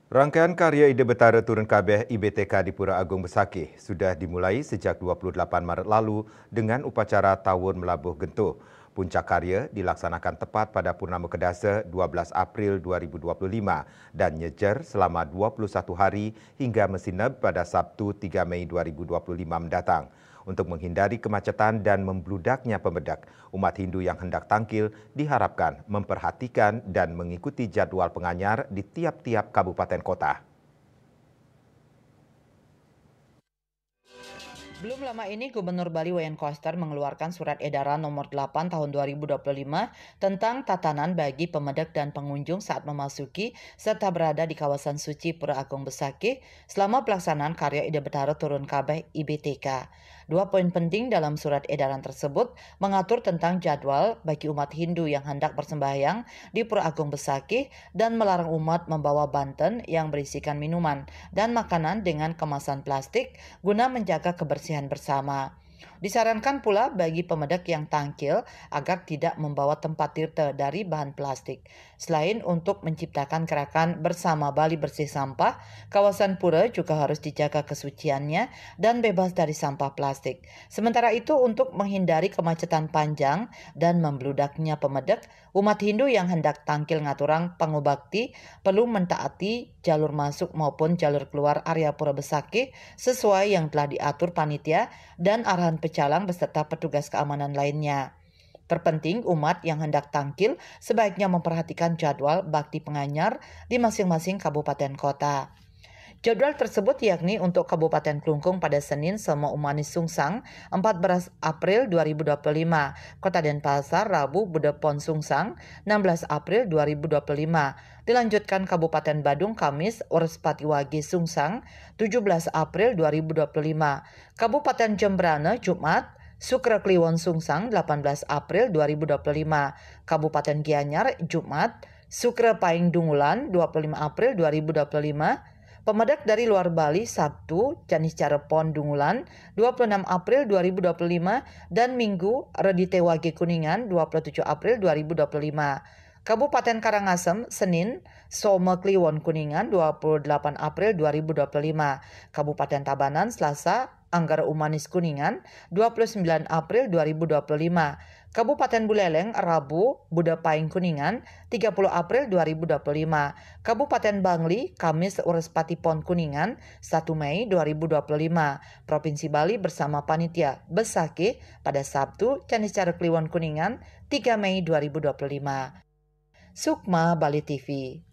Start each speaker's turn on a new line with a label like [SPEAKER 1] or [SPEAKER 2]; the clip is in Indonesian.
[SPEAKER 1] Rangkaian karya Ide Betara Turun Kabeh IBTK di Pura Agung Besakih sudah dimulai sejak 28 Maret lalu dengan upacara Tawun Melabuh Gentuh. Puncak karya dilaksanakan tepat pada Purnama Kedasa 12 April 2025 dan nyejer selama 21 hari hingga mesineb pada Sabtu 3 Mei 2025 mendatang. Untuk menghindari kemacetan dan membludaknya pemedak, umat Hindu yang hendak tangkil diharapkan memperhatikan dan mengikuti jadwal penganyar di tiap-tiap kabupaten kota.
[SPEAKER 2] Belum lama ini Gubernur Bali Wayan Koster mengeluarkan surat edaran nomor 8 tahun 2025 tentang tatanan bagi pemedak dan pengunjung saat memasuki serta berada di kawasan suci Pura Agung Besakih selama pelaksanaan karya Ide Betara Turun Kabeh IBTK. Dua poin penting dalam surat edaran tersebut mengatur tentang jadwal bagi umat Hindu yang hendak bersembahyang di Pura Agung Besakih dan melarang umat membawa banten yang berisikan minuman dan makanan dengan kemasan plastik guna menjaga kebersihan bersama. Disarankan pula bagi pemedak yang tangkil agar tidak membawa tempat tirta dari bahan plastik. Selain untuk menciptakan gerakan bersama Bali bersih sampah, kawasan pura juga harus dijaga kesuciannya dan bebas dari sampah plastik. Sementara itu untuk menghindari kemacetan panjang dan membludaknya pemedak, umat Hindu yang hendak tangkil ngaturang pangubakti perlu mentaati jalur masuk maupun jalur keluar area Pura Besakih sesuai yang telah diatur panitia dan arahan pecalang beserta petugas keamanan lainnya. Terpenting, umat yang hendak tangkil sebaiknya memperhatikan jadwal bakti penganyar di masing-masing kabupaten kota. Jadwal tersebut yakni untuk Kabupaten Klungkung pada Senin Selma Umanis Sungsang 14 April 2025, Kota Denpasar Rabu Budepon Sungsang 16 April 2025. Dilanjutkan Kabupaten Badung Kamis Urspati Wage Sungsang 17 April 2025. Kabupaten Jembrana Jumat Sukra Kliwon Sungsang 18 April 2025. Kabupaten Gianyar Jumat Sukra Paing Dungulan 25 April 2025. Pemedak dari luar Bali Sabtu Canis Carepon Dungulan 26 April 2025 dan Minggu Redite Wage Kuningan 27 April 2025. Kabupaten Karangasem Senin Soma Kliwon Kuningan 28 April 2025. Kabupaten Tabanan Selasa Anggara Umanis Kuningan 29 April 2025. Kabupaten Buleleng Rabu Budapaing Kuningan 30 April 2025. Kabupaten Bangli Kamis Urespati Pon Kuningan 1 Mei 2025. Provinsi Bali bersama panitia Besakih pada Sabtu Canis Cara Kliwon Kuningan 3 Mei 2025. Sukma Bali TV.